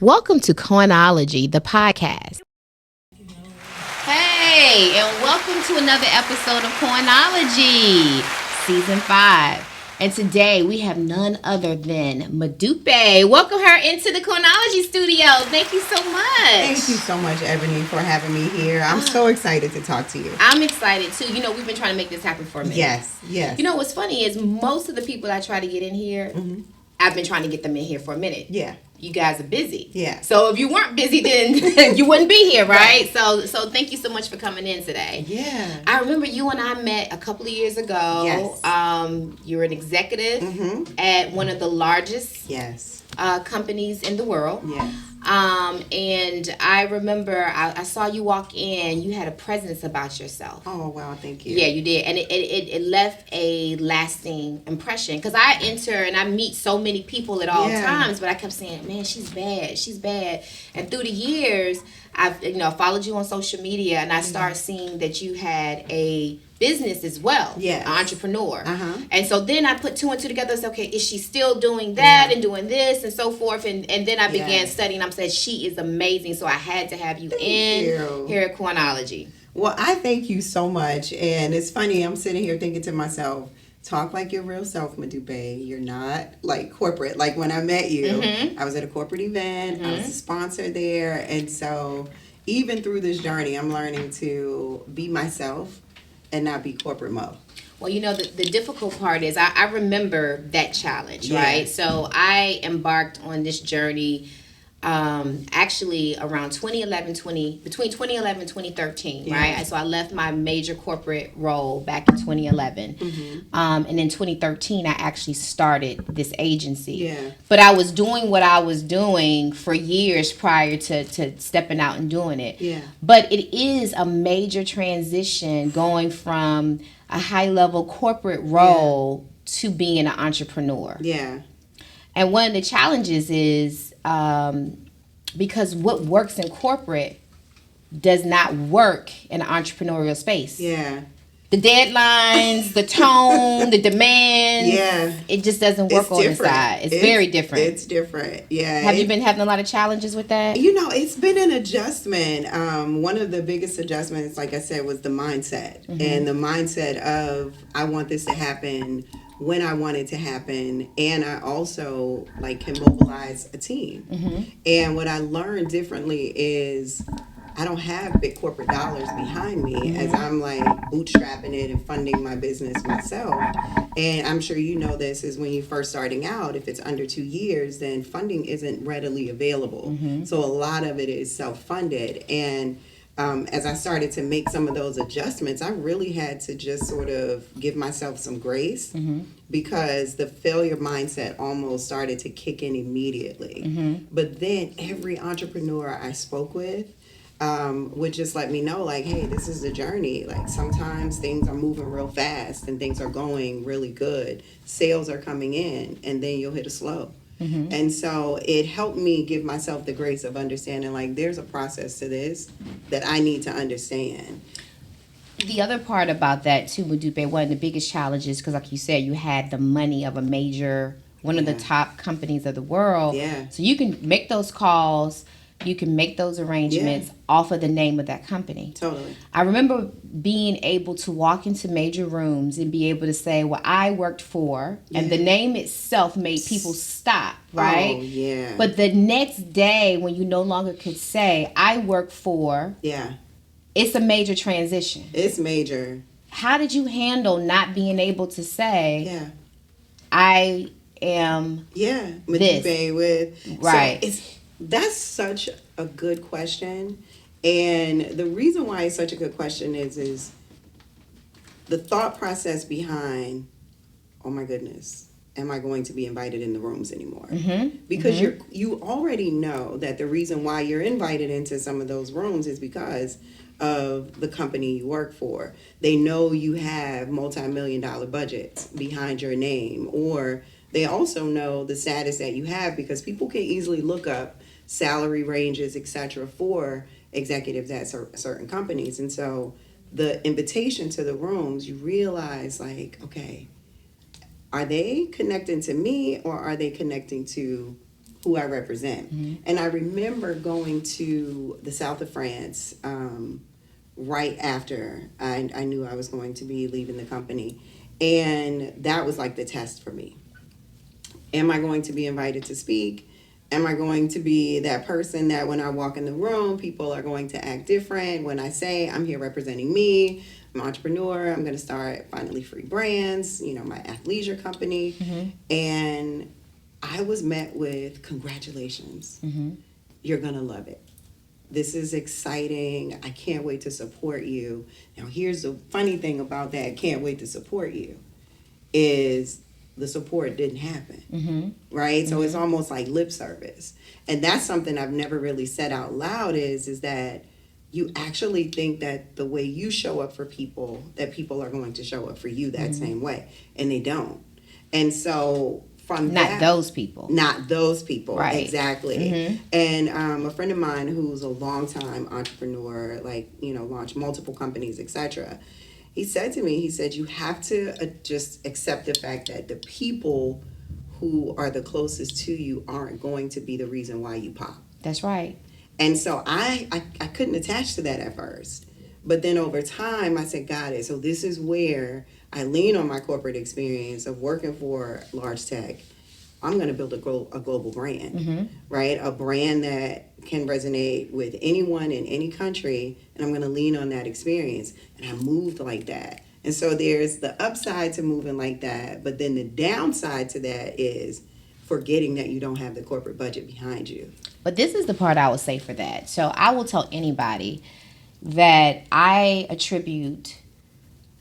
Welcome to Coinology, the podcast. Hey, and welcome to another episode of Coinology, Season 5. And today we have none other than Modupe. Welcome her into the Coinology studio. Thank you so much. Thank you so much, Ebony, for having me here. I'm so excited to talk to you. I'm excited too. You know, we've been trying to make this happen for a minute. Yes. You know what's funny is most of the people I try to get in here, I've been trying to get them in here for a minute. Yeah. You guys are busy. Yeah. So if you weren't busy, then you wouldn't be here, right? So thank you so much for coming in today. Yeah. I remember you and I met a couple of years ago. Yes. You were an executive at one of the largest companies in the world. Yes. And I remember I saw you walk in. You had a presence about yourself. Oh, wow. Thank you. Yeah, you did. And it left a lasting impression. Because I enter and I meet so many people at all times, but I kept saying, man, she's bad. And through the years, I've followed you on social media, and I started seeing that you had a business as well, an entrepreneur. And so then I put two and two together and said, okay, is she still doing that and doing this and so forth? And then I began studying. I'm saying she is amazing, so I had to have you here at Coinology. Well, I thank you so much. And it's funny, I'm sitting here thinking to myself, talk like your real self, Modupe. You're not like corporate. Like when I met you, I was at a corporate event. I was a sponsor there. And so even through this journey, I'm learning to be myself and not be corporate mode. Well, you know, the difficult part is I remember that challenge, right? So I embarked on this journey actually around between 2011 and 2013, right? So I left my major corporate role back in 2011. And in 2013, I actually started this agency. But I was doing what I was doing for years prior to stepping out and doing it. But it is a major transition going from a high-level corporate role to being an entrepreneur. And one of the challenges is because what works in corporate does not work in an entrepreneurial space. The deadlines, the tone, the demands, it just doesn't work on the side. It's very different. It's different, Have you been having a lot of challenges with that? You know, it's been an adjustment. One of the biggest adjustments, like I said, was the mindset. And the mindset of, I want this to happen when I want it to happen, and I also can mobilize a team. And what I learned differently is I don't have big corporate dollars behind me as I'm bootstrapping it and funding my business myself. And I'm sure you know this is when you're first starting out, if it's under 2 years, then funding isn't readily available. So a lot of it is self-funded. And as I started to make some of those adjustments, I really had to just sort of give myself some grace because the failure mindset almost started to kick in immediately. But then every entrepreneur I spoke with would just let me know, hey, this is a journey. Sometimes things are moving real fast and things are going really good. Sales are coming in, and then you'll hit a slow. And so it helped me give myself the grace of understanding, there's a process to this that I need to understand. The other part about that, too, Modupe, one of the biggest challenges, because like you said, you had the money of one of the top companies of the world. So you can make those calls. You can make those arrangements off of the name of that company. Totally. I remember being able to walk into major rooms and be able to say, well, I worked for, and the name itself made people stop, right? Oh, yeah. But the next day, when you no longer could say, I work for, it's a major transition. It's major. How did you handle not being able to say, I am Modupe with, right? So that's such a good question. And the reason why it's such a good question is the thought process behind, oh my goodness, am I going to be invited in the rooms anymore? Because you already know that the reason why you're invited into some of those rooms is because of the company you work for. They know you have multi-million-dollar budgets behind your name, or they also know the status that you have because people can easily look up salary ranges, etc., for executives at certain companies. And so the invitation to the rooms, you realize okay, are they connecting to me or are they connecting to who I represent. And I remember going to the south of France right after I knew I was going to be leaving the company. And that was like the test for me. Am I going to be invited to speak? Am I going to be that person that when I walk in the room, people are going to act different? When I say I'm here representing me, I'm an entrepreneur, I'm going to start Finally Free Brands, my athleisure company. And I was met with congratulations. You're going to love it. This is exciting. I can't wait to support you. Now, here's the funny thing about that, can't wait to support you, is the support didn't happen, right? So it's almost like lip service. And that's something I've never really said out loud is that you actually think that the way you show up for people, that people are going to show up for you that same way. And they don't. And so not those people, right? Exactly. And a friend of mine who's a longtime entrepreneur, launched multiple companies, etc., he said to me, you have to just accept the fact that the people who are the closest to you aren't going to be the reason why you pop. That's right. And so I couldn't attach to that at first. But then over time, I said, got it. So this is where I lean on my corporate experience of working for large tech. I'm going to build a global brand, right? A brand that can resonate with anyone in any country, and I'm going to lean on that experience. And I moved like that. And so there's the upside to moving like that, but then the downside to that is forgetting that you don't have the corporate budget behind you. But this is the part I would say for that. So I will tell anybody that I attribute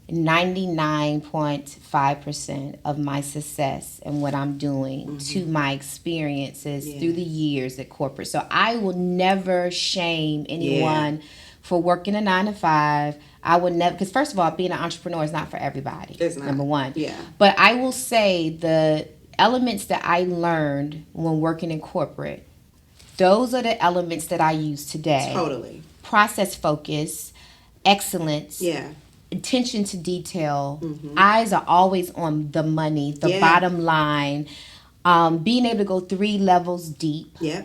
99.5% of my success and what I'm doing to my experiences through the years at corporate. So I will never shame anyone for working a 9 to 5. I would never, because first of all, being an entrepreneur is not for everybody. It's not. Number one. Yeah. But I will say the elements that I learned when working in corporate, those are the elements that I use today. Totally. Process focus, excellence. Yeah. Attention to detail. Eyes are always on the money, the bottom line. Being able to go 3 levels deep. Yeah.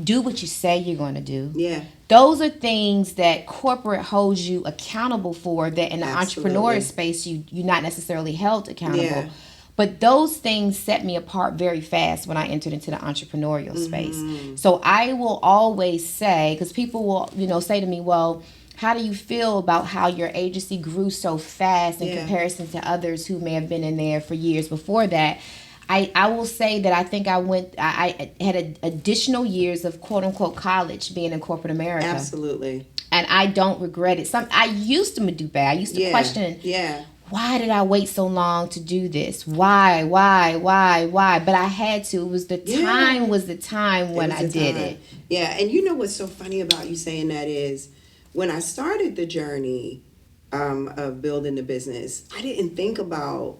Do what you say you're going to do. Yeah. Those are things that corporate holds you accountable for, that in the entrepreneur space you're not necessarily held accountable. Yeah. But those things set me apart very fast when I entered into the entrepreneurial space. So I will always say, because people will, say to me, well, how do you feel about how your agency grew so fast in comparison to others who may have been in there for years before that? I will say that I think I had additional years of quote unquote college being in corporate America. Absolutely. And I don't regret it. I used to Modupe. I used to question, why did I wait so long to do this? Why? But I had to. It was the time when I did it. Yeah, and what's so funny about you saying that is, when I started the journey of building the business, I didn't think about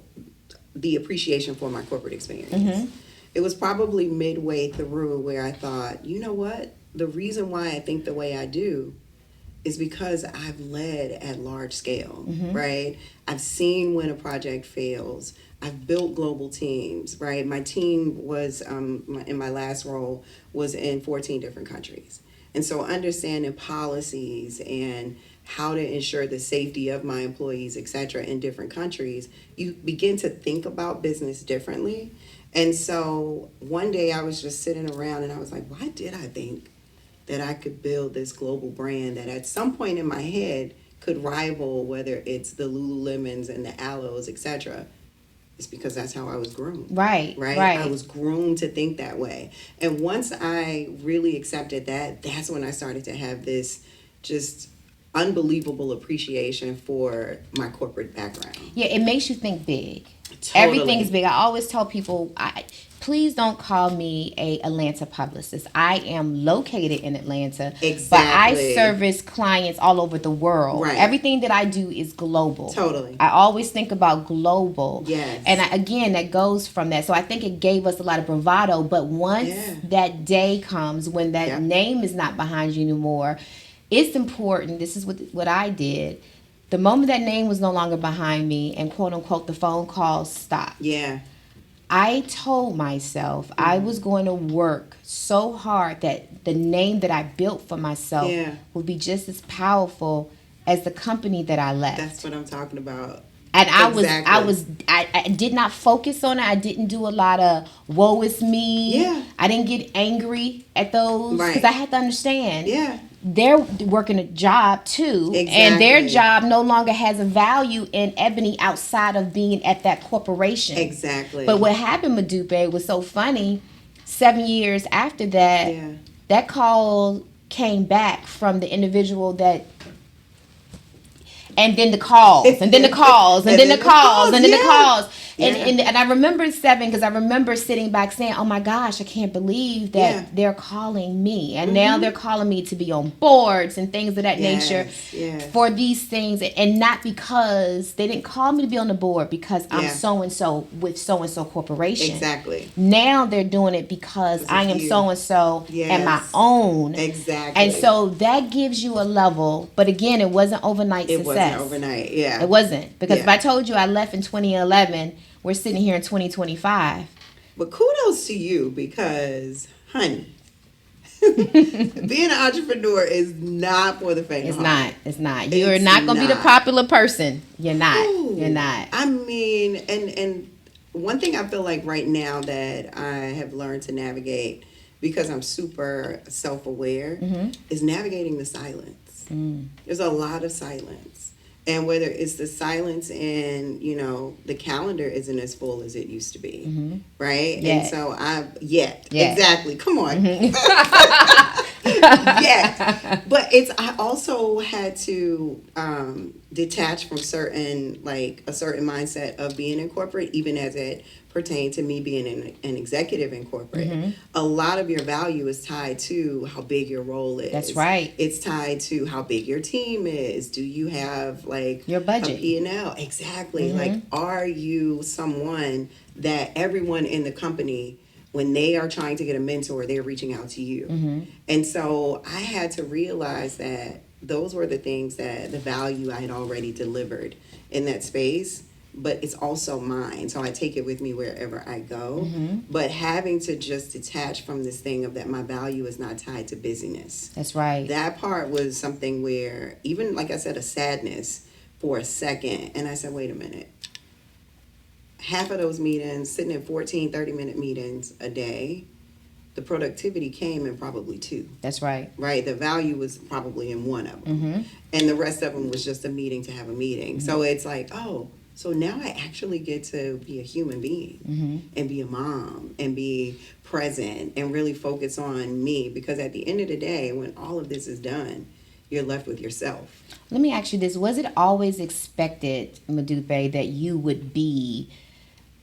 the appreciation for my corporate experience. It was probably midway through where I thought, you know what? The reason why I think the way I do is because I've led at large scale, right? I've seen when a project fails. I've built global teams, right? My team was, in my last role, was in 14 different countries. And so understanding policies and how to ensure the safety of my employees, et cetera, in different countries, you begin to think about business differently. And so one day I was just sitting around and I was like, why did I think that I could build this global brand that at some point in my head could rival whether it's the Lululemons and the Aloes, et cetera? It's because that's how I was groomed. Right. I was groomed to think that way. And once I really accepted that, that's when I started to have this just unbelievable appreciation for my corporate background. Yeah, it makes you think big. Totally. Everything's big. I always tell people, please don't call me a Atlanta publicist. I am located in Atlanta, exactly. But I service clients all over the world. Right. Everything that I do is global. Totally. I always think about global. Yes. And again, that goes from that. So I think it gave us a lot of bravado. But once that day comes when that name is not behind you anymore, it's important. This is what I did. The moment that name was no longer behind me and quote unquote the phone calls stopped. Yeah. I told myself I was going to work so hard that the name that I built for myself would be just as powerful as the company that I left. That's what I'm talking about. And I did not focus on it. I didn't do a lot of woe is me. Yeah. I didn't get angry at those because Right. I had to understand. Yeah. They're working a job too. Exactly. And their job no longer has a value in Ebony outside of being at that corporation. Exactly. But what happened, Modupe, was so funny. 7 years after that, that call came back from the individual that, and then the calls, and then the calls, and then the calls, and then the calls. And I remember 7 because I remember sitting back saying, oh my gosh, I can't believe that they're calling me. And now they're calling me to be on boards and things of that nature for these things. And not because they didn't call me to be on the board because I'm so-and-so with so-and-so corporation. Exactly. Now they're doing it because I am so-and-so and my own. Exactly. And so that gives you a level. But again, it wasn't overnight success. It wasn't overnight, It wasn't. Because if I told you I left in 2011... we're sitting here in 2025. But kudos to you because, honey, being an entrepreneur is not for the faint of heart. It's not. You're not going to be the popular person. You're not. Ooh, You're not. I mean, and one thing I feel like right now that I have learned to navigate because I'm super self-aware is navigating the silence. There's a lot of silence. And whether it's the silence in, the calendar isn't as full as it used to be, right? Yet. And so exactly. Come on. Yet. But I also had to detach from a certain mindset of being in corporate, even as it pertained to me being an executive in corporate. A lot of your value is tied to how big your role is. That's right. It's tied to how big your team is. Do you have your budget, a P&L? Exactly. Are you someone that everyone in the company, when they are trying to get a mentor, they're reaching out to you? And so I had to realize that those were the things that the value I had already delivered in that space. But it's also mine, so I take it with me wherever I go. But having to just detach from this thing of that my value is not tied to busyness. That's right. That part was something where, even like I said, a sadness for a second. And I said, wait a minute. Half of those meetings, sitting in 14, 30-minute meetings a day, the productivity came in probably 2. That's right. Right? The value was probably in 1 of them. And the rest of them was just a meeting to have a meeting. So it's like, so now I actually get to be a human being and be a mom and be present and really focus on me. Because at the end of the day, when all of this is done, you're left with yourself. Let me ask you this. Was it always expected, Modupe, that you would be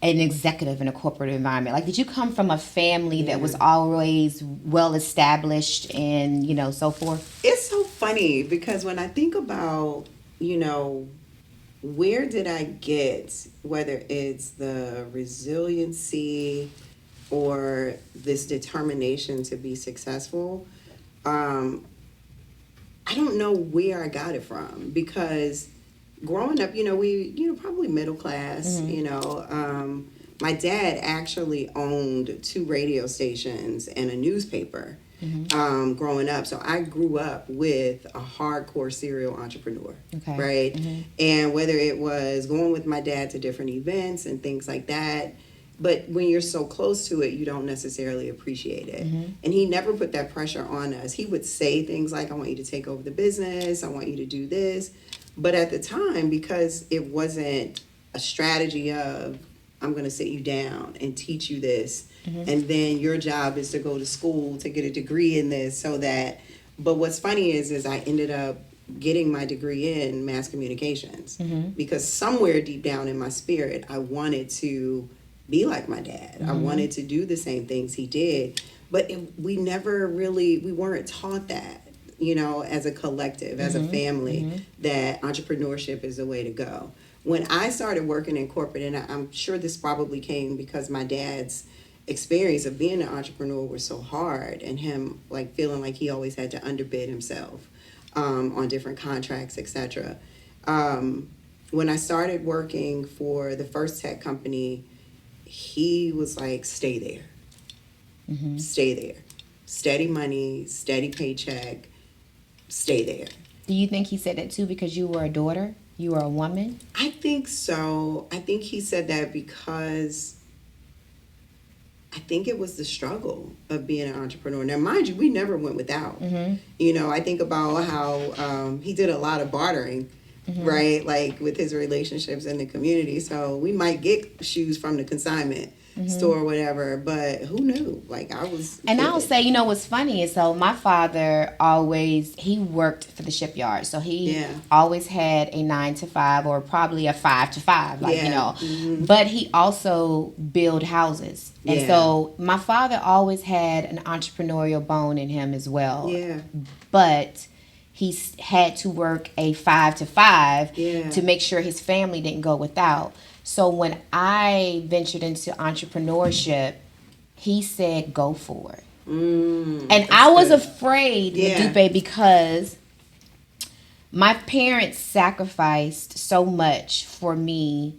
an executive in a corporate environment? Like, did you come from a family that was always well established and, so forth? It's so funny because when I think about, where did I get, whether it's the resiliency or this determination to be successful, I don't know where I got it from because growing up, we, probably middle class, my dad actually owned 2 radio stations and a newspaper. Growing up. So I grew up with a hardcore serial entrepreneur, right? And whether it was going with my dad to different events and things like that, but when you're so close to it, you don't necessarily appreciate it. And he never put that pressure on us. He would say things like, I want you to take over the business, I want you to do this. But at the time, because it wasn't a strategy of, I'm going to sit you down and teach you this. And then your job is to go to school to get a degree in this but what's funny is I ended up getting my degree in mass communications because somewhere deep down in my spirit, I wanted to be like my dad. I wanted to do the same things he did, but we weren't taught that, as a collective, as a family, that entrepreneurship is the way to go. When I started working in corporate, and I'm sure this probably came because my dad's experience of being an entrepreneur was so hard, and him feeling like he always had to underbid himself on different contracts, etc. When I started working for the first tech company he was like, stay there. Stay there. Steady money, steady paycheck, stay there. Do you think he said that too because you were a daughter? You were a woman? I think so. I think he said that because I think it was the struggle of being an entrepreneur. Now, mind you, we never went without. You know, I think about how he did a lot of bartering, right? Like with his relationships in the community. So we might get shoes from the consignment store or whatever, but who knew? Like And I'll say, you know what's funny is, so my father he worked for the shipyard, so he always had a 9 to 5 or probably a 5 to 5, like you know, but he also built houses, and so my father always had an entrepreneurial bone in him as well. But he had to work a 5 to 5 to make sure his family didn't go without. So when I ventured into entrepreneurship, he said, go for it. And I was afraid, Modupe, because my parents sacrificed so much for me.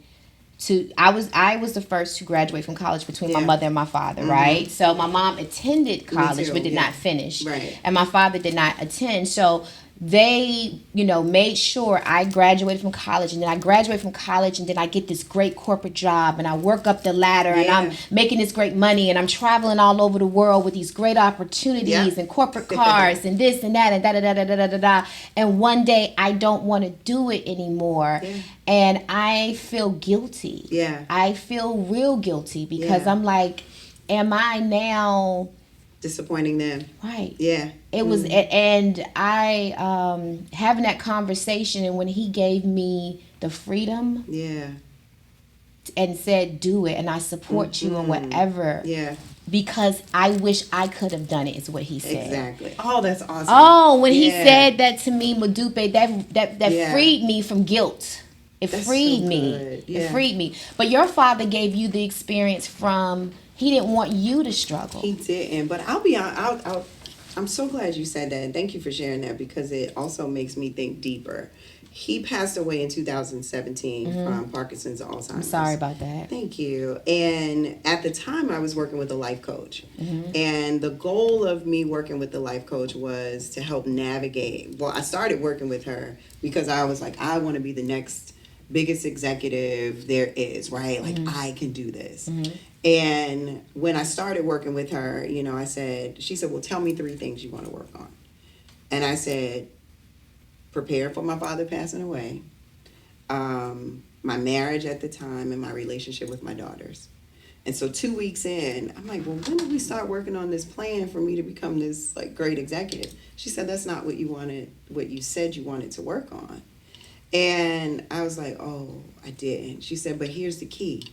I was the first to graduate from college between my mother and my father, right? So my mom attended college but did not finish. Right. And my father did not attend. So they, you know, made sure I graduated from college, and then I graduate from college, and then I get this great corporate job, and I work up the ladder, and I'm making this great money, and I'm traveling all over the world with these great opportunities and corporate cars and this and that and da da da da da da da. And one day I don't want to do it anymore, and I feel guilty. I feel real guilty because I'm like, am I now disappointing them? Right. It was, and I having that conversation, and when he gave me the freedom, and said, "Do it," and I support you in whatever, because I wish I could have done it, is what he said. Exactly. Oh, that's awesome. Oh, when he said that to me, Modupe, that freed me from guilt. It freed me. It freed me. But your father gave you the experience from. He didn't want you to struggle. He didn't, but I'll be honest. I'm so glad you said that, and thank you for sharing that, because it also makes me think deeper. He passed away in 2017 from Parkinson's and Alzheimer's. I'm sorry about that. Thank you. And at the time, I was working with a life coach. And the goal of me working with the life coach was to help navigate. Well, I started working with her because I was like, I want to be the next biggest executive there is, right? Like, I can do this. And when I started working with her, you know, she said, well, tell me 3 things you want to work on. And I said, prepare for my father passing away, my marriage at the time, and my relationship with my daughters. And so 2 weeks in, I'm like, well, when did we start working on this plan for me to become this like great executive? She said, that's not what you wanted, what you said you wanted to work on. And I was like, oh, I didn't. She said, but here's the key.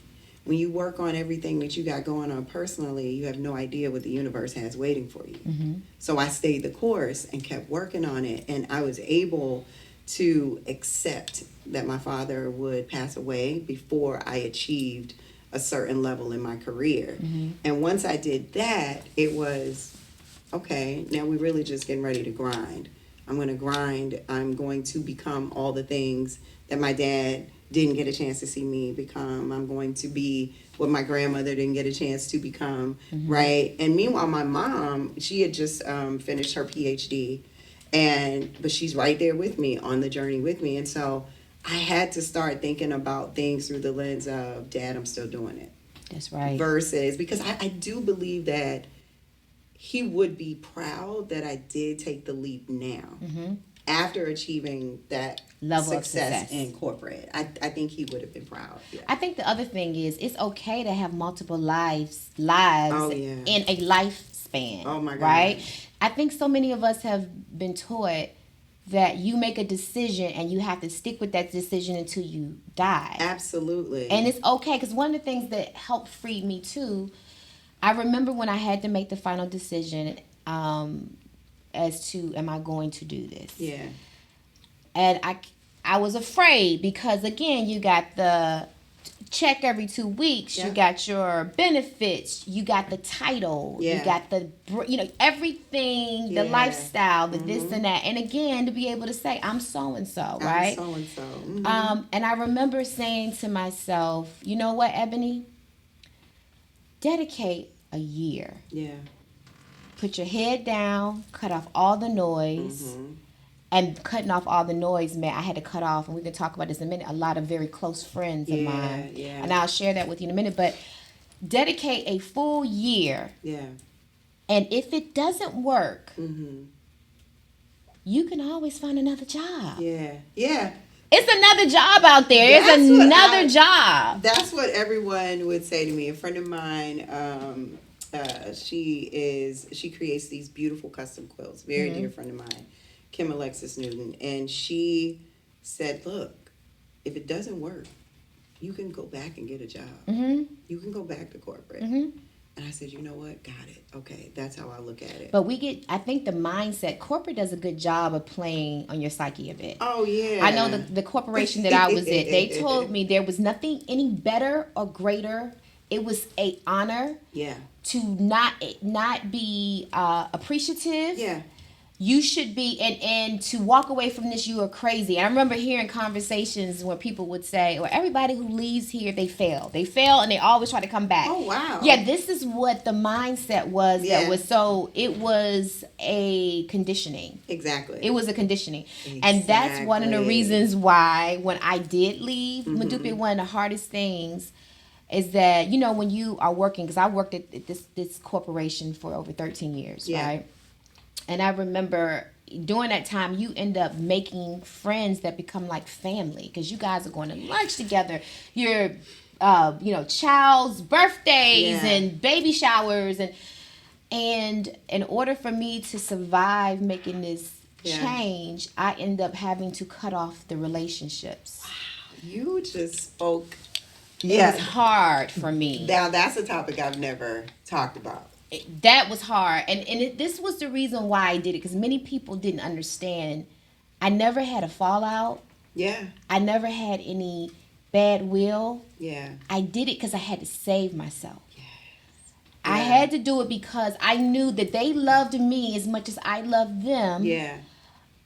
When you work on everything that you got going on personally, you have no idea what the universe has waiting for you. So I stayed the course and kept working on it. And I was able to accept that my father would pass away before I achieved a certain level in my career. And once I did that, it was, okay, now we're really just getting ready to grind. I'm going to grind. I'm going to become all the things that my dad didn't get a chance to see me become. I'm going to be what my grandmother didn't get a chance to become, right? And meanwhile, my mom, she had just finished her PhD, but she's right there with me, on the journey with me. And so I had to start thinking about things through the lens of, Dad, I'm still doing it. That's right. Versus, because I do believe that he would be proud that I did take the leap now. After achieving that level success of success in corporate, I think he would have been proud. I think the other thing is, it's okay to have multiple lives in a lifespan. Oh my God! Right? I think so many of us have been taught that you make a decision and you have to stick with that decision until you die. Absolutely. And it's okay, because one of the things that helped free me too, I remember when I had to make the final decision. As to, am I going to do this? Yeah. And I was afraid, because again, you got the check every 2 weeks, you got your benefits, you got the title, you got the, you know, everything, the lifestyle, the this and that. And again, to be able to say, I'm so-and-so, right? I'm so-and-so. And I remember saying to myself, you know what, Ebony? dedicate a year. Yeah. Put your head down, cut off all the noise. Mm-hmm. And cutting off all the noise, man, I had to cut off, and we can talk about this in a minute, a lot of very close friends of mine. Yeah. And I'll share that with you in a minute. But dedicate a full year. Yeah. And if it doesn't work, Mm-hmm. you can always find another job. Yeah. Yeah. It's another job out there. That's There's another job. That's what everyone would say to me. A friend of mine, she creates these beautiful custom quilts. Very dear friend of mine, Kim Alexis Newton, and she said, "Look, if it doesn't work, you can go back and get a job. Mm-hmm. You can go back to corporate." Mm-hmm. And I said, "You know what? Got it. Okay, that's how I look at it." But I think the mindset, corporate does a good job of playing on your psyche a bit. Oh, yeah. I know the corporation that I was at, they told me there was nothing any better or greater. It was an honor to not be appreciative. Yeah. You should be, and to walk away from this, you are crazy. I remember hearing conversations where people would say, or everybody who leaves here, they fail. They fail, and they always try to come back. Oh, wow. Yeah, this is what the mindset was. Yeah. That was it was a conditioning. Exactly. It was a conditioning. Exactly. And that's one of the reasons why when I did leave Modupe, one of the hardest things is that, when you are working, because I worked at this corporation for over 13 years, right? And I remember during that time, you end up making friends that become like family because you guys are going to lunch together. Your, child's birthdays and baby showers. And in order for me to survive making this change, I end up having to cut off the relationships. Wow. You just spoke. It was hard for me. Now, that's a topic I've never talked about. That was hard, and this was the reason why I did it, because many people didn't understand. I never had a fallout. Yeah. I never had any bad will. Yeah. I did it because I had to save myself. Yes. I had to do it because I knew that they loved me as much as I loved them. Yeah.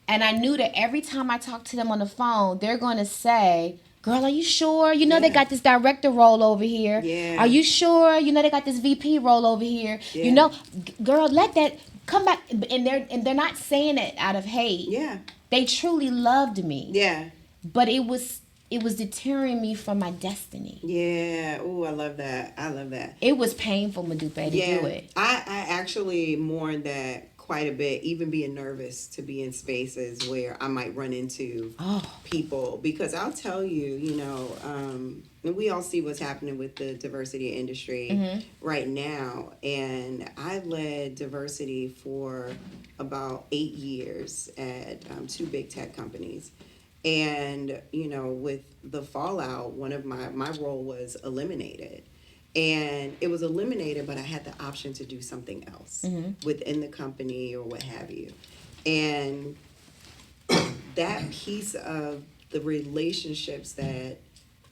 And I knew that every time I talked to them on the phone, they're going to say, "Girl, are you sure? They got this director role over here. Yeah. Are you sure? They got this VP role over here. Yeah. Girl, let that come back." And they're not saying it out of hate. Yeah. They truly loved me. Yeah. But it was deterring me from my destiny. Yeah. Oh, I love that. It was painful, Modupe, to do it. I actually mourn that quite a bit, even being nervous to be in spaces where I might run into people, because I'll tell you, and we all see what's happening with the diversity industry right now, and I led diversity for about 8 years at 2 big tech companies, and with the fallout, one of my role was eliminated. And it was eliminated, but I had the option to do something else within the company or what have you. And that piece of the relationships that,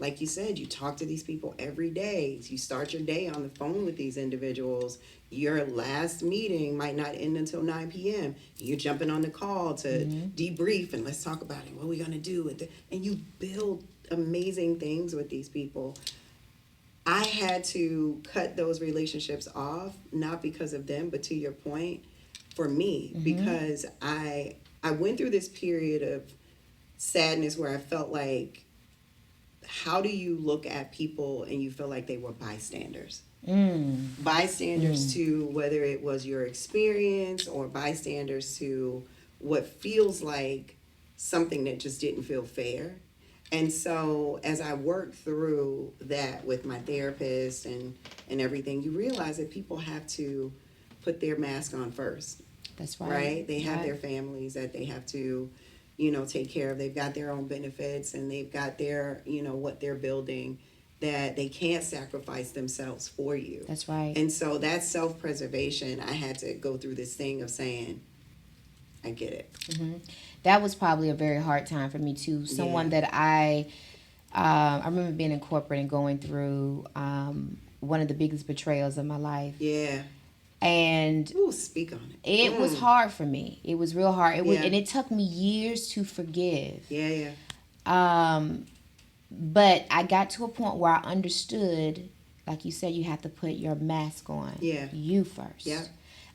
like you said, you talk to these people every day. You start your day on the phone with these individuals. Your last meeting might not end until 9 p.m. You're jumping on the call to debrief and let's talk about it. What are we going to do? And you build amazing things with these people. I had to cut those relationships off, not because of them, but to your point, for me, because I went through this period of sadness where I felt like, how do you look at people and you feel like they were bystanders? Bystanders to whether it was your experience or bystanders to what feels like something that just didn't feel fair. And so as I worked through that with my therapist and everything, you realize that people have to put their mask on first. That's right. Right? They have their families that they have to, take care of. They've got their own benefits and they've got their, what they're building, that they can't sacrifice themselves for you. That's right. And so that self-preservation, I had to go through this thing of saying, I get it. That was probably a very hard time for me too. Someone that I remember being in corporate and going through one of the biggest betrayals of my life. Yeah. And speak on it. It was hard for me. It was real hard. And it took me years to forgive. Yeah. But I got to a point where I understood like you said, you have to put your mask on. Yeah. You first. Yeah.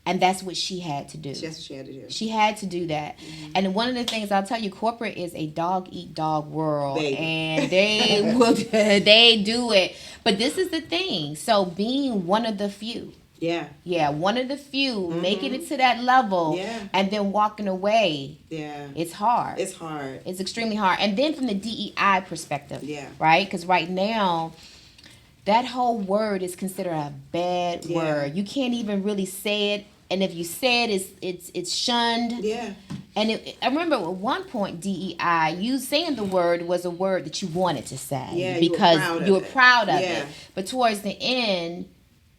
And that's what she had to do. That's what she had to do. She had to do that. Mm-hmm. And one of the things I'll tell you, corporate is a dog-eat-dog world. Baby. And they do it. But this is the thing. So being one of the few. Yeah. Yeah, one of the few, making it to that level, and then walking away. Yeah. It's hard. It's hard. It's extremely hard. And then from the DEI perspective. Yeah. Right? Because right now, that whole word is considered a bad word. You can't even really say it. And if you say it, it's shunned. Yeah. And I remember at one point, DEI, you saying the word was a word that you wanted to say. Yeah, because you were proud of it. But towards the end,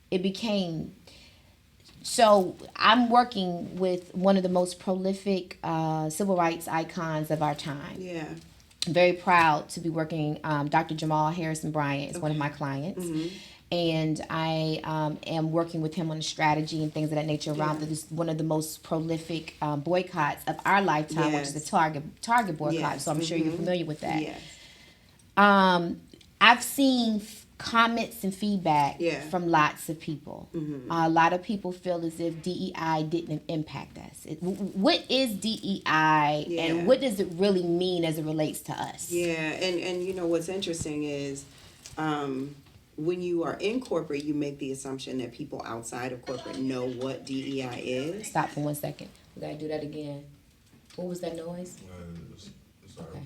it became... So I'm working with one of the most prolific civil rights icons of our time. Yeah. I'm very proud to be working. Dr. Jamal Harrison Bryant is one of my clients. Mm-hmm. And I am working with him on a strategy and things of that nature around this, one of the most prolific boycotts of our lifetime, which is the Target boycott. Yes. So I'm sure you're familiar with that. Yes. I've seen comments and feedback from lots of people. Mm-hmm. A lot of people feel as if DEI didn't impact us. What is DEI and what does it really mean as it relates to us? Yeah, and you know what's interesting is when you are in corporate, you make the assumption that people outside of corporate know what DEI is. Stop for 1 second. We gotta do that again. What was that noise? Okay.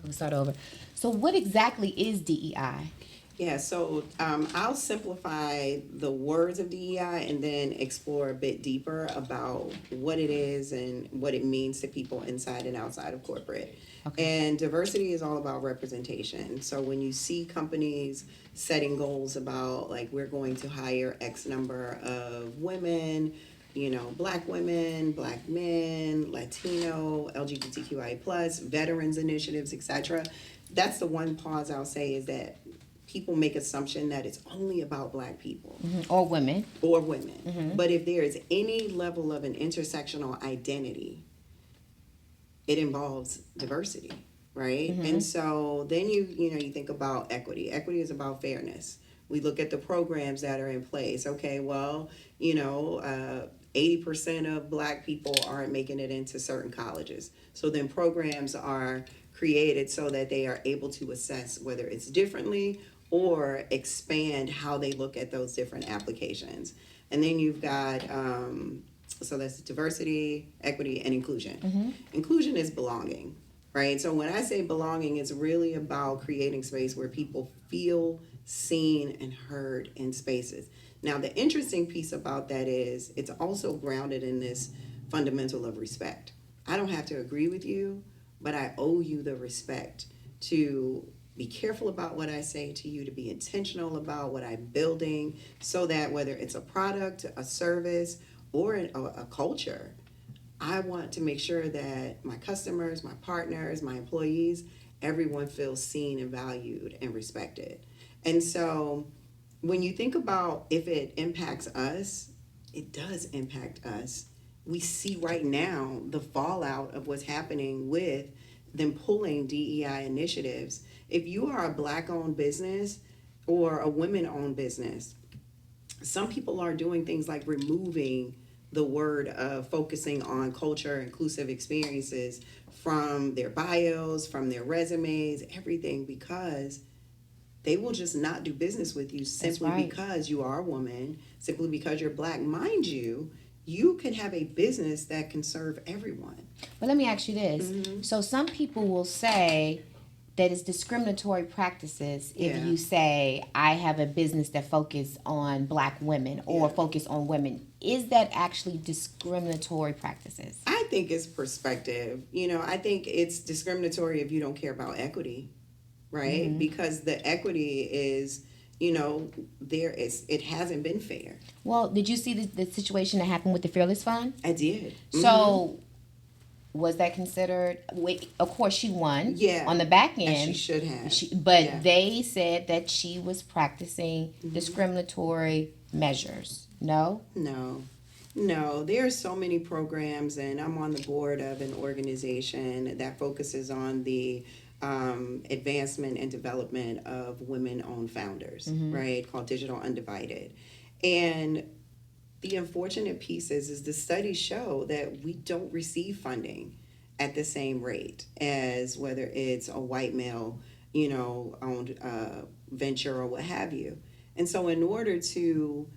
We'll start over. So what exactly is DEI? Yeah, so I'll simplify the words of DEI and then explore a bit deeper about what it is and what it means to people inside and outside of corporate. Okay. And diversity is all about representation. So when you see companies setting goals about, like, we're going to hire X number of women, you know, black women, black men, Latino, LGBTQIA+, veterans initiatives, etc. That's the one pause I'll say is that people make assumption that it's only about black people. Mm-hmm. Or women. Mm-hmm. But if there is any level of an intersectional identity, it involves diversity, right? Mm-hmm. And so then you think about equity. Equity is about fairness. We look at the programs that are in place. Okay, well, 80% of black people aren't making it into certain colleges. So then programs are created so that they are able to assess whether it's differently or expand how they look at those different applications. And then you've got, so that's diversity, equity, and inclusion. Mm-hmm. Inclusion is belonging, right? So when I say belonging, it's really about creating space where people feel seen and heard in spaces. Now, the interesting piece about that is it's also grounded in this fundamental of respect. I don't have to agree with you, but I owe you the respect to be careful about what I say to you, to be intentional about what I'm building, so that whether it's a product, a service, or a culture, I want to make sure that my customers, my partners, my employees, everyone feels seen and valued and respected. And so when you think about if it impacts us, it does impact us. We see right now the fallout of what's happening with them pulling DEI initiatives. If you are a black-owned business or a women-owned business, some people are doing things like removing the word of focusing on culture, inclusive experiences from their bios, from their resumes, everything, because they will just not do business with you simply because you are a woman, simply because you're black. Mind you, you can have a business that can serve everyone. But let me ask you this. Mm-hmm. So some people will say that it's discriminatory practices if you say, I have a business that focuses on black women or focus on women. Is that actually discriminatory practices? I think it's perspective. I think it's discriminatory if you don't care about equity, right? Mm-hmm. Because the equity is, it hasn't been fair. Well, did you see the situation that happened with the Fearless Fund? I did. Mm-hmm. So was that considered? Of course, she won. Yeah. On the back end, and she should have. But they said that she was practicing discriminatory measures. No. There are so many programs, and I'm on the board of an organization that focuses on the advancement and development of women-owned founders, right? Called Digital Undivided. And the unfortunate piece is the studies show that we don't receive funding at the same rate as whether it's a white male, owned venture or what have you. And so in order to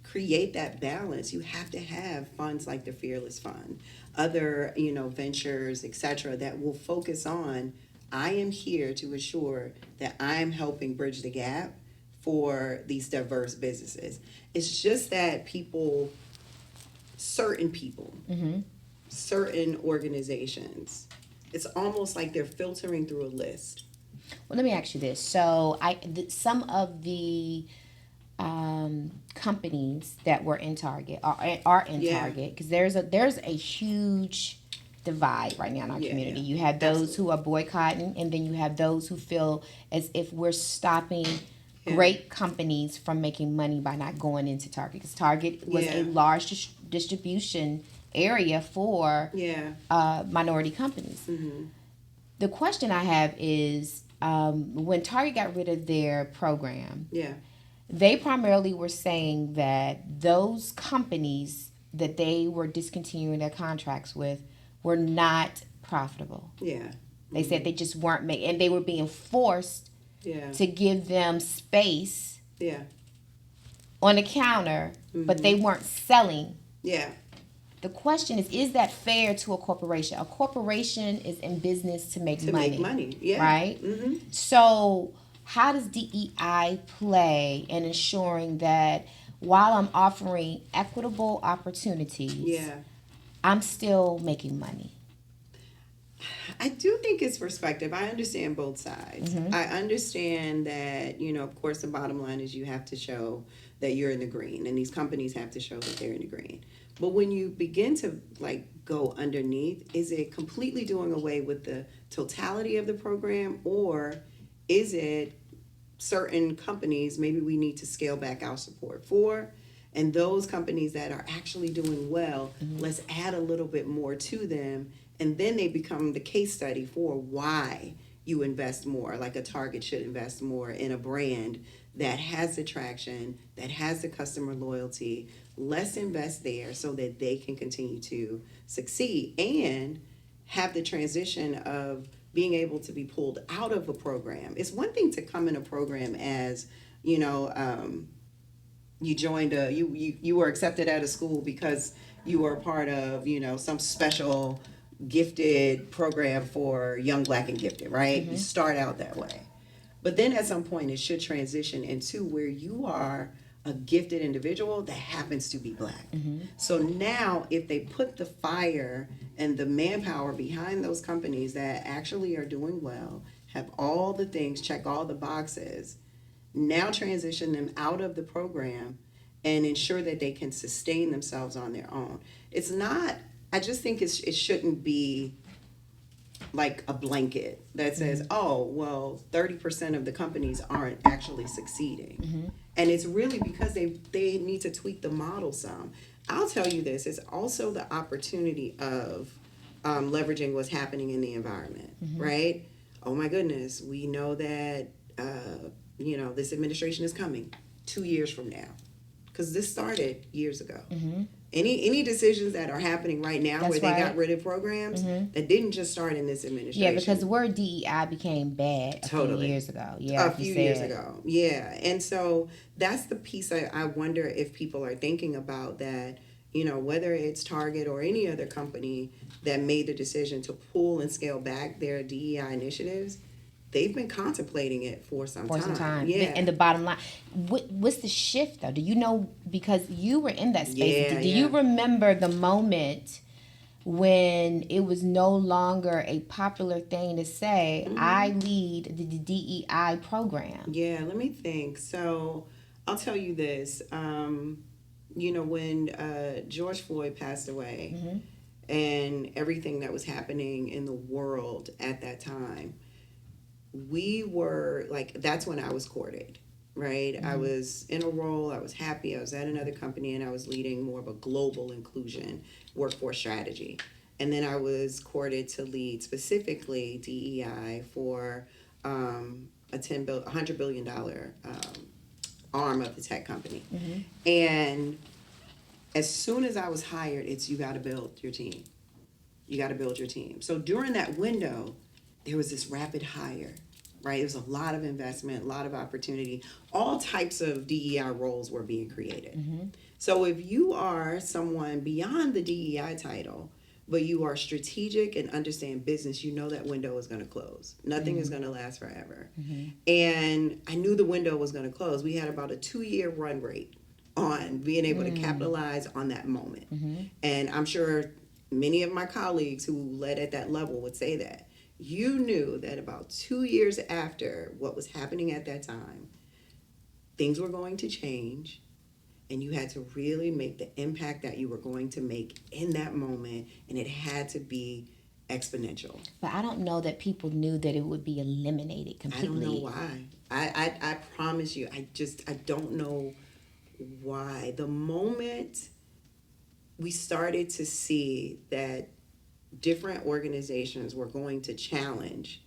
create that balance, you have to have funds like the Fearless Fund, other, ventures, etc., that will focus on, I am here to ensure that I'm helping bridge the gap for these diverse businesses. It's just that certain people, certain organizations, it's almost like they're filtering through a list. Well, let me ask you this. So, some of the companies that were in Target are in Target, because there's a huge divide right now in our community. You have those who are boycotting, and then you have those who feel as if we're stopping great companies from making money by not going into Target, because Target was a large distribution area for minority companies. The question I have is, when Target got rid of their program, they primarily were saying that those companies that they were discontinuing their contracts with were not profitable. They said they just weren't making, and they were being forced to give them space on the counter, but they weren't selling. The question is that fair to a corporation? A corporation is in business to make money. Right? So how does DEI play in ensuring that while I'm offering equitable opportunities, I'm still making money? I do think it's perspective. I understand both sides. I understand that, of course, the bottom line is you have to show that you're in the green, and these companies have to show that they're in the green. But when you begin to go underneath, is it completely doing away with the totality of the program, or is it certain companies maybe we need to scale back our support for? And those companies that are actually doing well, let's add a little bit more to them, and then they become the case study for why you invest more, like a Target should invest more in a brand that has the traction, that has the customer loyalty. Let's invest there so that they can continue to succeed and have the transition of being able to be pulled out of a program. It's one thing to come in a program as, you joined you were accepted at a school because you were a part of, some special gifted program for young Black and gifted, right? You start out that way. But then at some point it should transition into where you are a gifted individual that happens to be Black. So now if they put the fire and the manpower behind those companies that actually are doing well, have all the things, check all the boxes, now transition them out of the program and ensure that they can sustain themselves on their own. It's not, I just think it shouldn't be like a blanket that says, 30% of the companies aren't actually succeeding. And it's really because they need to tweak the model some. I'll tell you this, it's also the opportunity of leveraging what's happening in the environment, right? Oh my goodness, we know that, this administration is coming 2 years from now. Because this started years ago. Any decisions that are happening right now where they got rid of programs that didn't just start in this administration. Yeah, because the word DEI became bad a few years ago. A few years ago. Yeah. And so that's the piece I wonder if people are thinking about, that, whether it's Target or any other company that made the decision to pull and scale back their DEI initiatives, they've been contemplating it for some time. Yeah. And the bottom line, what's the shift though? Do you know, because you were in that space, do you remember the moment when it was no longer a popular thing to say, I lead the DEI program? Yeah, let me think. So I'll tell you this, when George Floyd passed away and everything that was happening in the world at that time, we were that's when I was courted, right? I was in a role, I was happy, I was at another company, and I was leading more of a global inclusion workforce strategy. And then I was courted to lead specifically DEI for $100 billion arm of the tech company. And as soon as I was hired, it's you got to build your team. You got to build your team. So during that window, there was this rapid hire, right? There was a lot of investment, a lot of opportunity. All types of DEI roles were being created. So if you are someone beyond the DEI title, but you are strategic and understand business, you know that window is going to close. Nothing is going to last forever. And I knew the window was going to close. We had about a 2-year run rate on being able to capitalize on that moment. And I'm sure many of my colleagues who led at that level would say that. You knew that about 2 years after what was happening at that time, things were going to change, and you had to really make the impact that you were going to make in that moment, and it had to be exponential. But I don't know that people knew that it would be eliminated completely. I don't know why. I promise you, I don't know why. The moment we started to see that different organizations were going to challenge,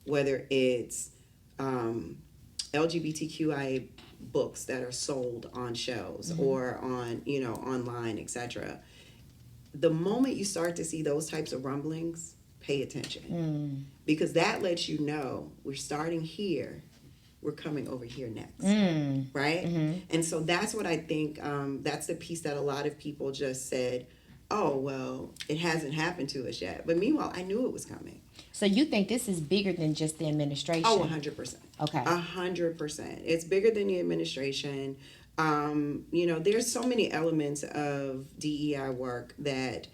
whether it's LGBTQIA books that are sold on shelves or on, online, etc. The moment you start to see those types of rumblings, pay attention. Because that lets you know we're starting here, we're coming over here next. Right? And so that's what I think, that's the piece that a lot of people just said, oh, well, it hasn't happened to us yet. But meanwhile, I knew it was coming. So you think this is bigger than just the administration? Oh, 100%. Okay. 100%. It's bigger than the administration. There's so many elements of DEI work that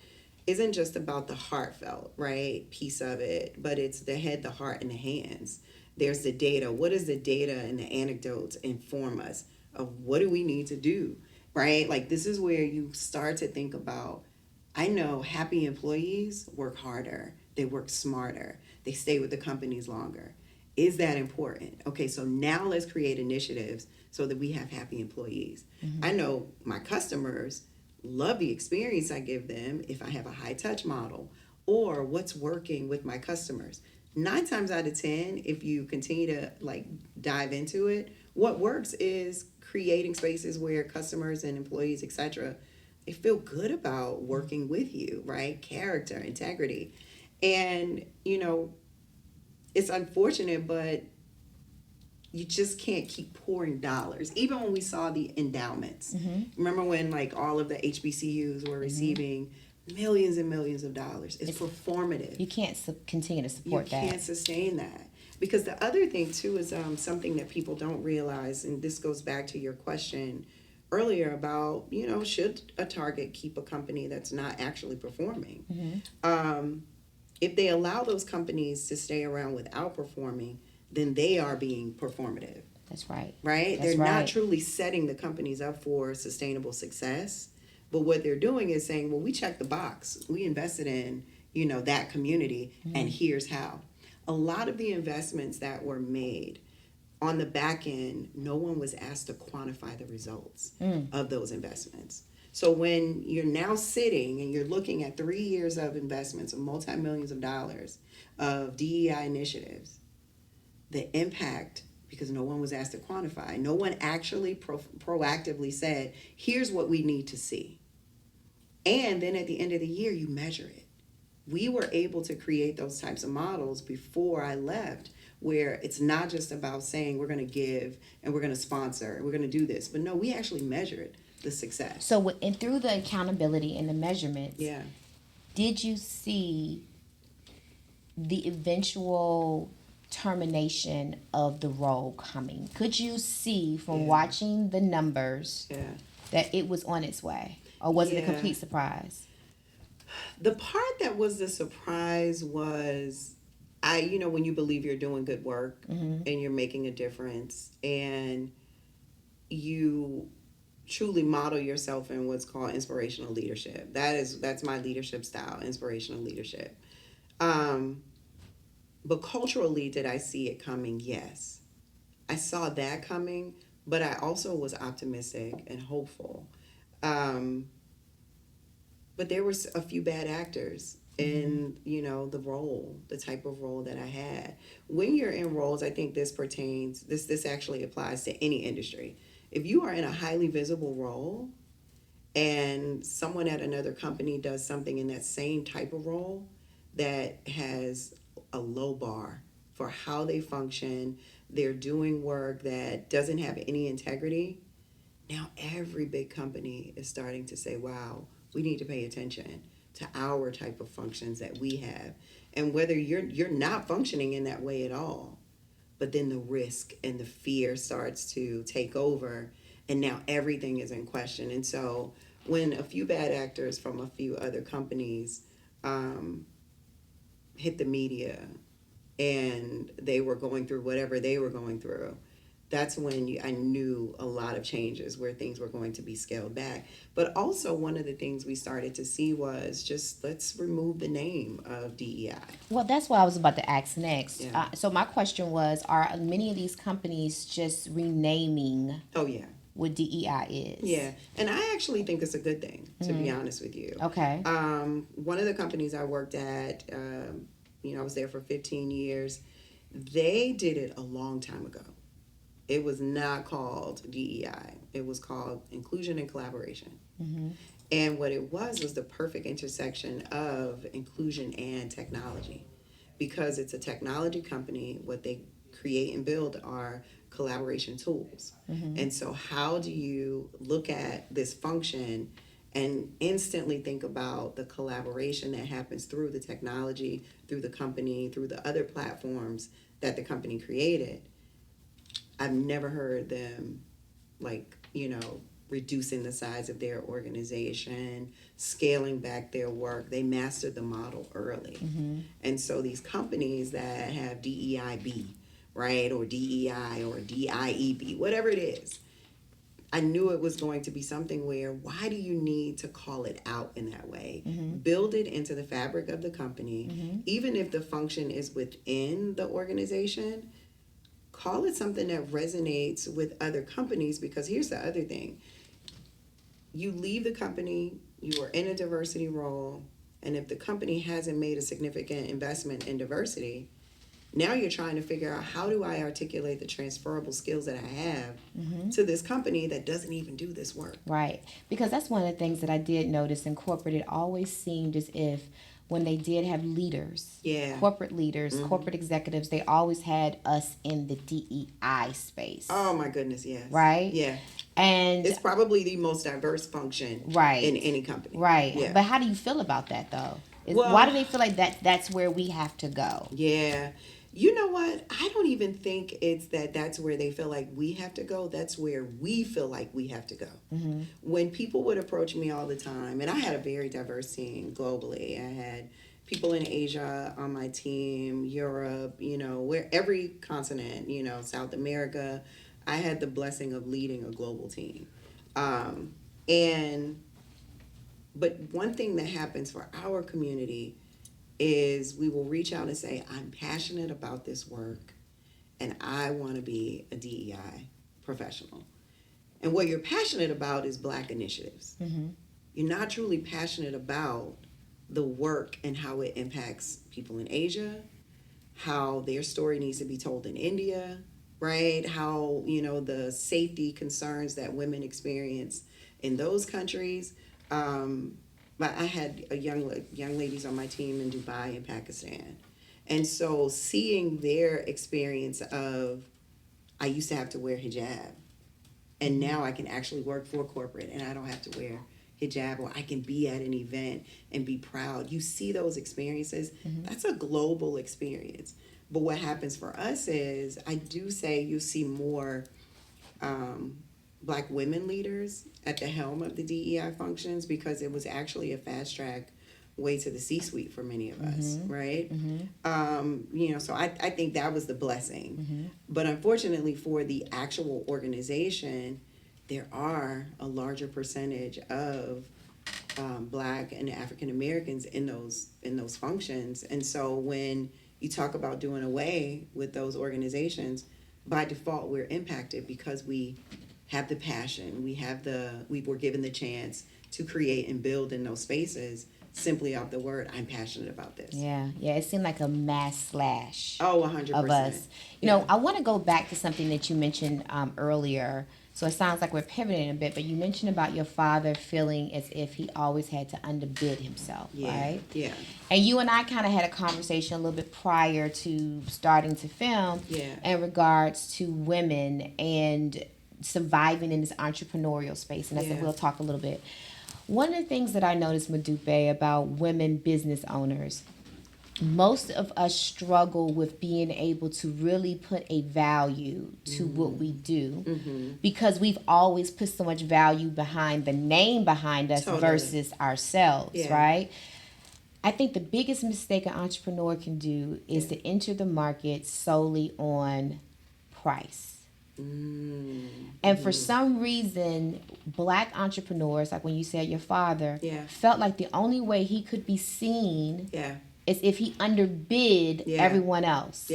isn't just about the heartfelt, right, piece of it, but it's the head, the heart, and the hands. There's the data. What does the data and the anecdotes inform us of what do we need to do, right? Like, this is where you start to think about, I know happy employees work harder. They work smarter. They stay with the companies longer. Is that important? Okay, so now let's create initiatives so that we have happy employees. I know my customers love the experience I give them if I have a high touch model, or what's working with my customers. 9 times out of 10, if you continue to dive into it, what works is creating spaces where customers and employees, etc., they feel good about working with you, right? Character, integrity. And, it's unfortunate, but you just can't keep pouring dollars. Even when we saw the endowments. Remember when all of the HBCUs were receiving millions and millions of dollars? It's performative. You can't continue to support that. You can't sustain that. Because the other thing, too, is something that people don't realize, and this goes back to your question earlier about, should a Target keep a company that's not actually performing? If they allow those companies to stay around without performing, then they are being performative. That's right. Right? That's They're right. not truly setting the companies up for sustainable success. But what they're doing is saying, well, we checked the box. We invested in, that community, and here's how. A lot of the investments that were made on the back end, no one was asked to quantify the results of those investments. So when you're now sitting and you're looking at 3 years of investments of multi-millions of dollars of DEI initiatives, the impact, because no one was asked to quantify, no one actually proactively said, here's what we need to see. And then at the end of the year, you measure it. We were able to create those types of models before I left, where it's not just about saying we're going to give and we're going to sponsor and we're going to do this. But no, we actually measured the success. So and through the accountability and the measurements, did you see the eventual termination of the role coming? Could you see from watching the numbers that it was on its way? Or was it a complete surprise? The part that was the surprise was, when you believe you're doing good work and you're making a difference and you truly model yourself in what's called inspirational leadership. That's my leadership style, inspirational leadership. But culturally, did I see it coming? Yes. I saw that coming, but I also was optimistic and hopeful. But there were a few bad actors in, the role, the type of role that I had. When you're in roles, I think this actually applies to any industry. If you are in a highly visible role and someone at another company does something in that same type of role that has a low bar for how they function, they're doing work that doesn't have any integrity, now every big company is starting to say, wow, we need to pay attention to our type of functions that we have. And whether you're not functioning in that way at all, but then the risk and the fear starts to take over, and now everything is in question. And so when a few bad actors from a few other companies hit the media and they were going through whatever they were going through, that's when I knew a lot of changes where things were going to be scaled back. But also one of the things we started to see was just, let's remove the name of DEI. Well, that's what I was about to ask next. Yeah. So my question was, are many of these companies just renaming Oh, yeah. what DEI is? Yeah. And I actually think it's a good thing, to be honest with you. Okay. One of the companies I worked at, I was there for 15 years. They did it a long time ago. It was not called DEI. It was called Inclusion and Collaboration. Mm-hmm. And what it was the perfect intersection of inclusion and technology. Because it's a technology company, what they create and build are collaboration tools. Mm-hmm. And so how do you look at this function and instantly think about the collaboration that happens through the technology, through the company, through the other platforms that the company created? I've never heard them reducing the size of their organization, scaling back their work. They mastered the model early. Mm-hmm. And so these companies that have DEIB, right, or DEI or DIEB, whatever it is, I knew it was going to be something where, why do you need to call it out in that way? Mm-hmm. Build it into the fabric of the company. Mm-hmm. Even if the function is within the organization, call it something that resonates with other companies, because here's the other thing. You leave the company, you are in a diversity role, and if the company hasn't made a significant investment in diversity, now you're trying to figure out, how do I articulate the transferable skills that I have to this company that doesn't even do this work? Right. Because that's one of the things that I did notice in corporate. It always seemed as if when they did have leaders, corporate leaders, corporate executives, they always had us in the DEI space. Oh my goodness, yes. Right? Yeah. And it's probably the most diverse function in any company. Right. Yeah. But how do you feel about that though? Why do they feel like that's where we have to go? Yeah. You know what? I don't even think it's that's where they feel like we have to go. That's where we feel like we have to go. Mm-hmm. When people would approach me all the time, and I had a very diverse team globally. I had people in Asia on my team, Europe, where every continent, South America. I had the blessing of leading a global team. But one thing that happens for our community is we will reach out and say, I'm passionate about this work and I want to be a DEI professional. And what you're passionate about is Black initiatives. Mm-hmm. You're not truly passionate about the work and how it impacts people in Asia, how their story needs to be told in India, right? How, the safety concerns that women experience in those countries. But I had young ladies on my team in Dubai and Pakistan. And so seeing their experience of, I used to have to wear hijab, and now I can actually work for corporate and I don't have to wear hijab, or I can be at an event and be proud. You see those experiences. That's a global experience. But what happens for us is, I do say you see more Black women leaders at the helm of the DEI functions, because it was actually a fast track way to the C-suite for many of us, right? So I think that was the blessing. But unfortunately for the actual organization, there are a larger percentage of Black and African Americans in those functions. And so when you talk about doing away with those organizations, by default we're impacted, because we have the passion, we were given the chance to create and build in those spaces. simply off the word, I'm passionate about this. Yeah, it seemed like a mass slash. Oh, 100%. Of us. You know, I want to go back to something that you mentioned earlier. So it sounds like we're pivoting a bit, but you mentioned about your father feeling as if he always had to underbid himself, right? Yeah. And you and I kind of had a conversation a little bit prior to starting to film in regards to women and surviving in this entrepreneurial space. And I said, we'll talk a little bit. One of the things that I noticed, Modupe, about women business owners, most of us struggle with being able to really put a value to what we do because we've always put so much value behind the name behind us versus ourselves, right? I think the biggest mistake an entrepreneur can do is to enter the market solely on price. And for some reason, Black entrepreneurs, like when you said your father, felt like the only way he could be seen is if he underbid everyone else.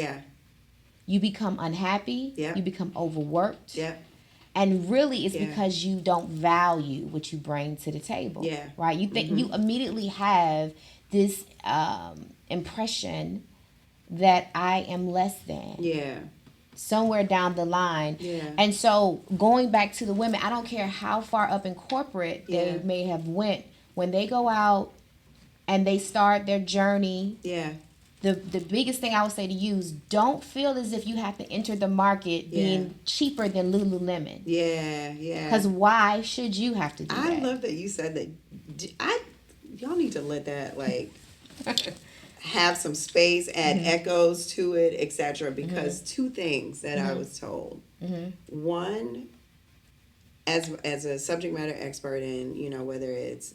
You become unhappy. You become overworked. And really it's because you don't value what you bring to the table. Right? You think you immediately have this impression that I am less than. Somewhere down the line. And so going back to the women, I don't care how far up in corporate they may have went, when they go out and they start their journey, the biggest thing I would say to you is don't feel as if you have to enter the market being cheaper than Lululemon. Because why should you have to do that? I love that you said that. Y'all need to let that like have some space, add echoes to it, etc. Because two things that I was told. One, as a subject matter expert in, you know, whether it's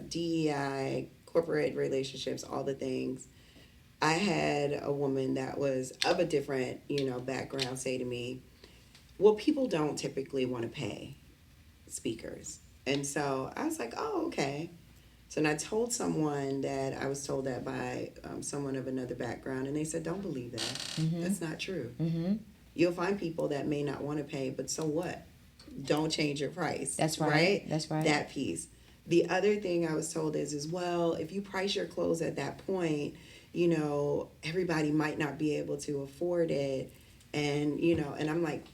DEI, corporate relationships, all the things, I had a woman that was of a different, you know, background say to me, well, people don't typically want to pay speakers. And so I was like, oh, okay. So and I told someone that I was told that by someone of another background, and they said, don't believe that. That's not true. You'll find people that may not want to pay, but so what? Don't change your price. That's right. That's right. That piece. The other thing I was told is, well, if you price your clothes at that point, you know, everybody might not be able to afford it. And, you know, and I'm like,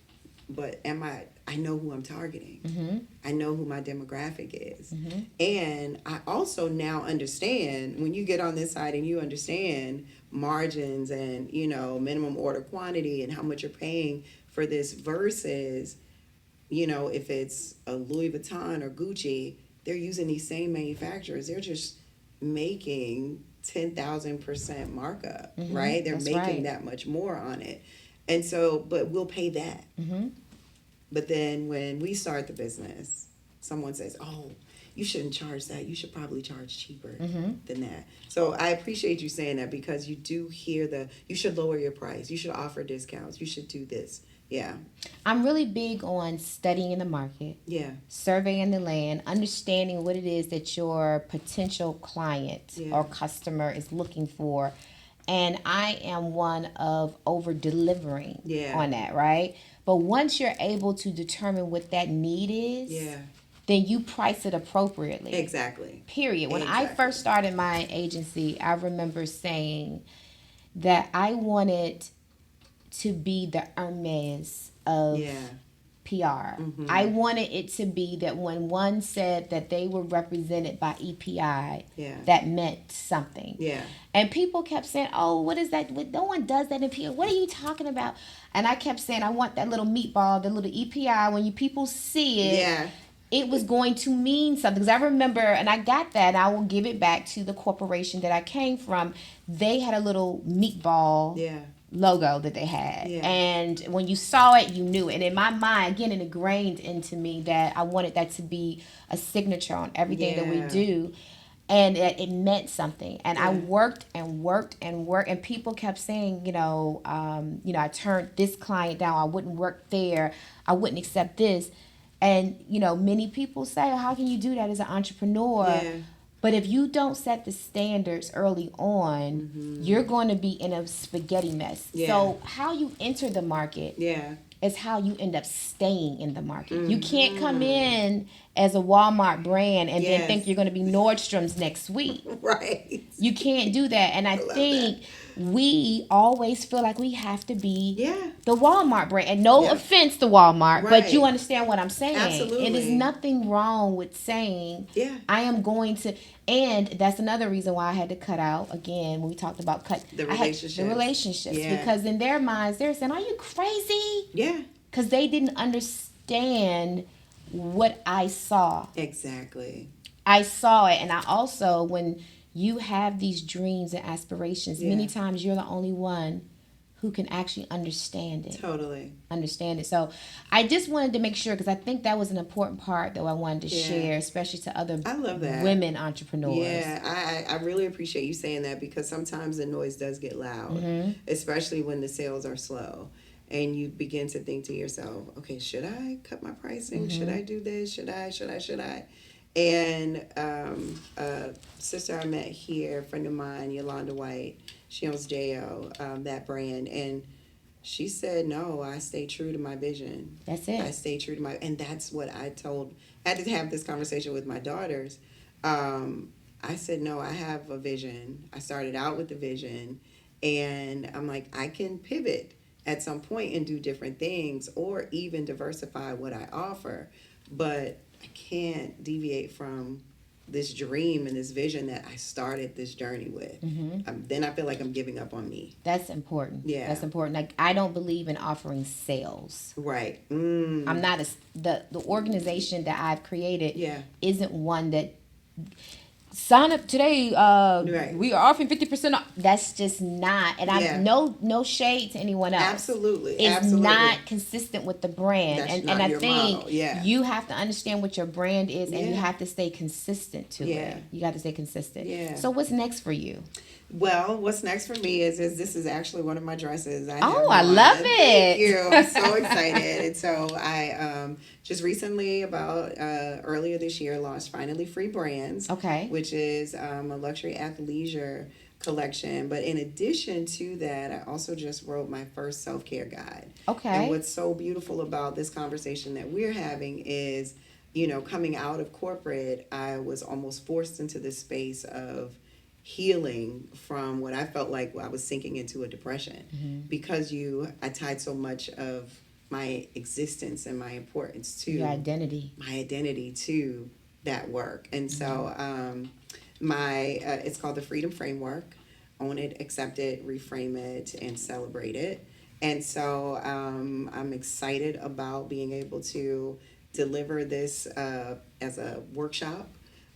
but I know who I'm targeting. I know who my demographic is. And I also now understand, when you get on this side and you understand margins and, you know, minimum order quantity and how much you're paying for this versus, you know, if it's a Louis Vuitton or Gucci, they're using these same manufacturers. They're just making 10,000% markup, right? They're making that much more on it. And so, but we'll pay that. But then when we start the business, someone says, oh, you shouldn't charge that. You should probably charge cheaper than that. So I appreciate you saying that, because you do hear you should lower your price. You should offer discounts. You should do this. Yeah. I'm really big on studying the market. Surveying the land, understanding what it is that your potential client or customer is looking for. And I am one of over-delivering on that, right? But once you're able to determine what that need is, then you price it appropriately. Exactly. Period. When I first started my agency, I remember saying that I wanted to be the Hermes of PR. I wanted it to be that when one said that they were represented by EPI, that meant something. And people kept saying, oh, what is that? No one does that in PR. What are you talking about? And I kept saying, I want that little meatball, the little EPI. When people see it, it was going to mean something. Because I remember, and I got that, and I will give it back to the corporation that I came from. They had a little meatball logo that they had. And when you saw it, you knew it. And in my mind, again, it ingrained into me that I wanted that to be a signature on everything that we do. And it meant something. And I worked and worked and worked. And people kept saying, I turned this client down. I wouldn't work there. I wouldn't accept this. And, many people say, oh, how can you do that as an entrepreneur? But if you don't set the standards early on, you're going to be in a spaghetti mess. So how you enter the market is how you end up staying in the market. You can't come in as a Walmart brand and then Yes. think you're going to be Nordstrom's next week. Right. You can't do that. And I think we always feel like we have to be the Walmart brand. And no offense to Walmart, but you understand what I'm saying. Absolutely. It is nothing wrong with saying, I am going to. And that's another reason why I had to cut out, again, when we talked about the relationships. Because in their minds, they're saying, are you crazy? Yeah. Because they didn't understand what I saw. Exactly. I saw it. And I also, when you have these dreams and aspirations, many times you're the only one who can actually understand it. Totally. Understand it. So I just wanted to make sure, because I think that was an important part that I wanted to share, especially to other women entrepreneurs. Yeah, I really appreciate you saying that, because sometimes the noise does get loud, especially when the sales are slow. And you begin to think to yourself, okay, should I cut my pricing? Should I do this? Should I? And a sister I met here, a friend of mine, Yolanda White, she owns J.O., that brand. And she said, no, I stay true to my vision. That's it. I stay true to and that's what I had to have this conversation with my daughters. I said, no, I have a vision. I started out with the vision. And I'm like, I can pivot at some point and do different things, or even diversify what I offer. But I can't deviate from this dream and this vision that I started this journey with. Then I feel like I'm giving up on me. That's important. Yeah. That's important. Like, I don't believe in offering sales. Right. I'm not the organization that I've created isn't one that sign up today. We are offering 50% off. That's just not, and I'm no shade to anyone else. Absolutely, it's not consistent with the brand. That's and I think model. Yeah. You have to understand what your brand is, and you have to stay consistent to it. You got to stay consistent. Yeah. So what's next for you? Well, what's next for me is this is actually one of my dresses. I love it. Thank you. I'm so excited. And so I just recently, about earlier this year, launched Finally Free Brands. Okay. Which is a luxury athleisure collection. But in addition to that, I also just wrote my first self-care guide. Okay. And what's so beautiful about this conversation that we're having is, coming out of corporate, I was almost forced into this space of healing from what I felt like I was sinking into a depression, because I tied so much of my existence and my importance to your identity, to that work. And so it's called the Freedom Framework: own it, accept it, reframe it, and celebrate it. And so I'm excited about being able to deliver this as a workshop.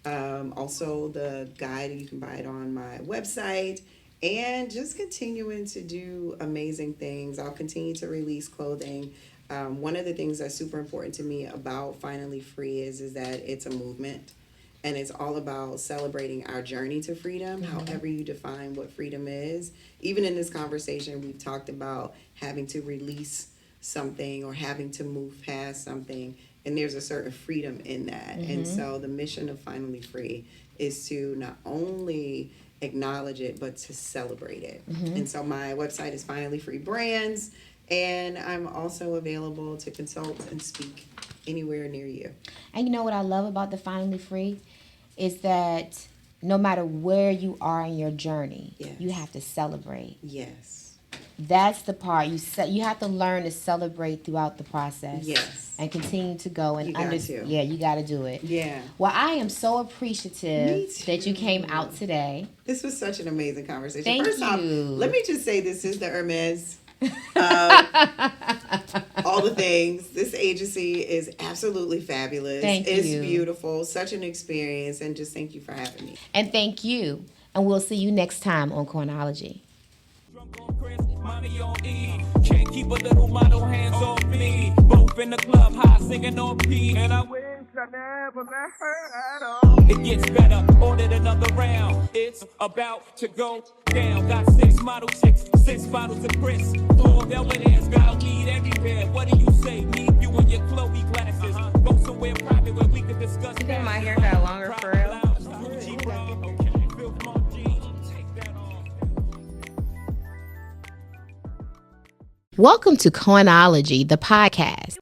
Also the guide, you can buy it on my website, and just continuing to do amazing things. I'll continue to release clothing. One of the things that's super important to me about Finally Free is that it's a movement, and it's all about celebrating our journey to freedom, however you define what freedom is. Even in this conversation, we've talked about having to release something or having to move past something. And there's a certain freedom in that. And so the mission of Finally Free is to not only acknowledge it, but to celebrate it. And so my website is Finally Free Brands. And I'm also available to consult and speak anywhere near you. And you know what I love about the Finally Free is that no matter where you are in your journey, you have to celebrate. Yes. That's the part you have to learn to celebrate throughout the process. Yes. And continue to go and you got to do it. Yeah. Well, I am so appreciative that you came out today. This was such an amazing conversation. Thank First you. off, let me just say this is the Hermes. All the things. This agency is absolutely fabulous. It's beautiful. Such an experience. And just thank you for having me. And thank you. And we'll see you next time on Coinology. Can't keep a little model hands off me. Both in the club, high singing on P. And I wish I never met her at all. It gets better, ordered another round. It's about to go down. Got 6 model chicks, 6 bottles of Chris. 4 Belvedere's, got weed everywhere. What do you say? Leave you in your Chloe glasses. Go somewhere private where we can discuss. You think my hair got longer for real? Welcome to Coinology, the podcast.